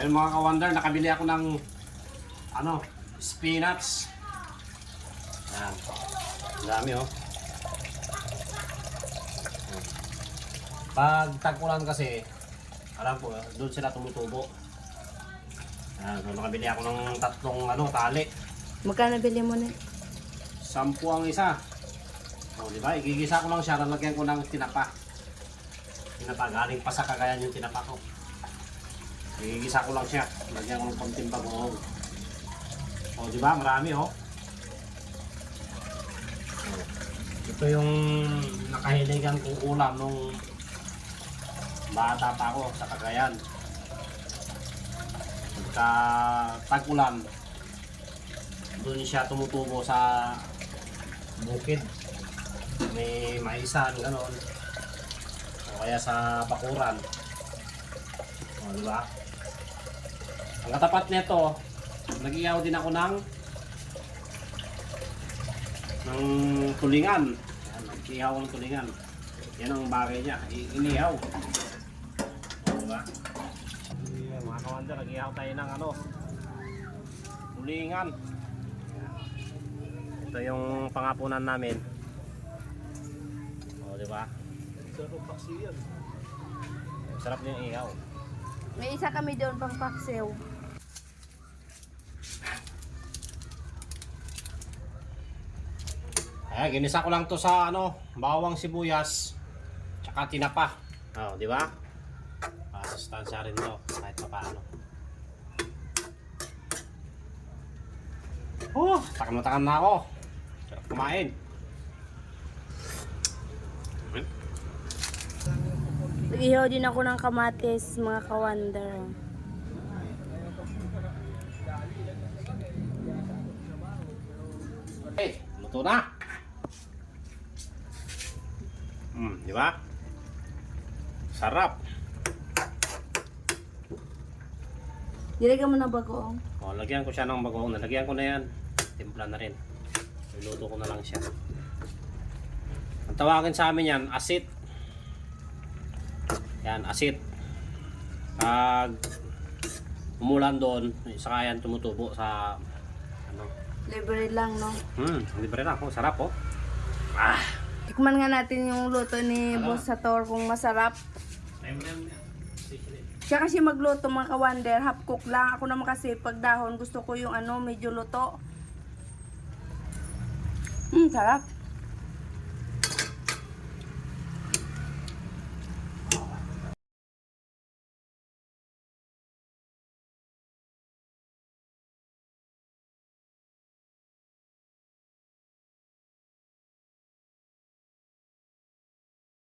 Ayun mga ka-wonder, nakabili ako ng ano, spinach. Ayan. Ang dami oh. Pag tag-ulan kasi, alam ko, doon sila tumutubo. Ayan, so nakabili ako ng tatlong ano, tali. Magkano bili mo na? 10 ang isa. O, di ba? Igigisa ko lang siya, lalagyan ko ng tinapa. Tinapa, galing pa sa Cagayan yung tinapa ko. Igigisa ko lang siya, lagyan ko ng konting bagoong. O, di ba? Marami, oh. Ito yung nakahiligan kong ulam nung bata pa ako sa Cagayan. Pagka tag-ulan, doon siya tumutubo sa bukid. May maisan, gano'n. O kaya sa bakuran. O, di ba? Ang katapat nito, nag-ihaw din ako ng tulingan. Yan, nag-ihaw ng tulingan. Yan ang bagay niya, inihaw. O, di ba? Mga kawander, nag-ihaw tayo ng ano, tulingan. Ito yung pangapunan namin. O, di ba? Sarap paksi yan. Sarap din yung ihaw. May isa kami doon pang paksiw. Ayan, ginisa ko lang to sa ano, bawang sibuyas, tsaka tinapa. O, di ba? Masustansya rin to, kahit pa paano. Takam na ako. Sarap kumain. Nag-ihaw din ako ng kamatis, mga ka-wonder. Luto na. Di ba? Sarap. Nilagyan mo na bagoong. O, lagyan ko siya ng bagoong. Nalagyan ko na yan. Timpla na rin. Niluto ko na lang siya. Ang tawagin sa amin yan, asit. Yan, asit. Pag umulan doon, saka yan tumutubo sa ano. Libre lang, no? Libre lang. Sarap oh. Tikman nga natin yung luto ni Boss Sator kung masarap. Siya kasi magluto, mga ka-wonder, half cook lang. Ako naman kasi pag dahon, gusto ko yung ano, medyo luto. Sarap.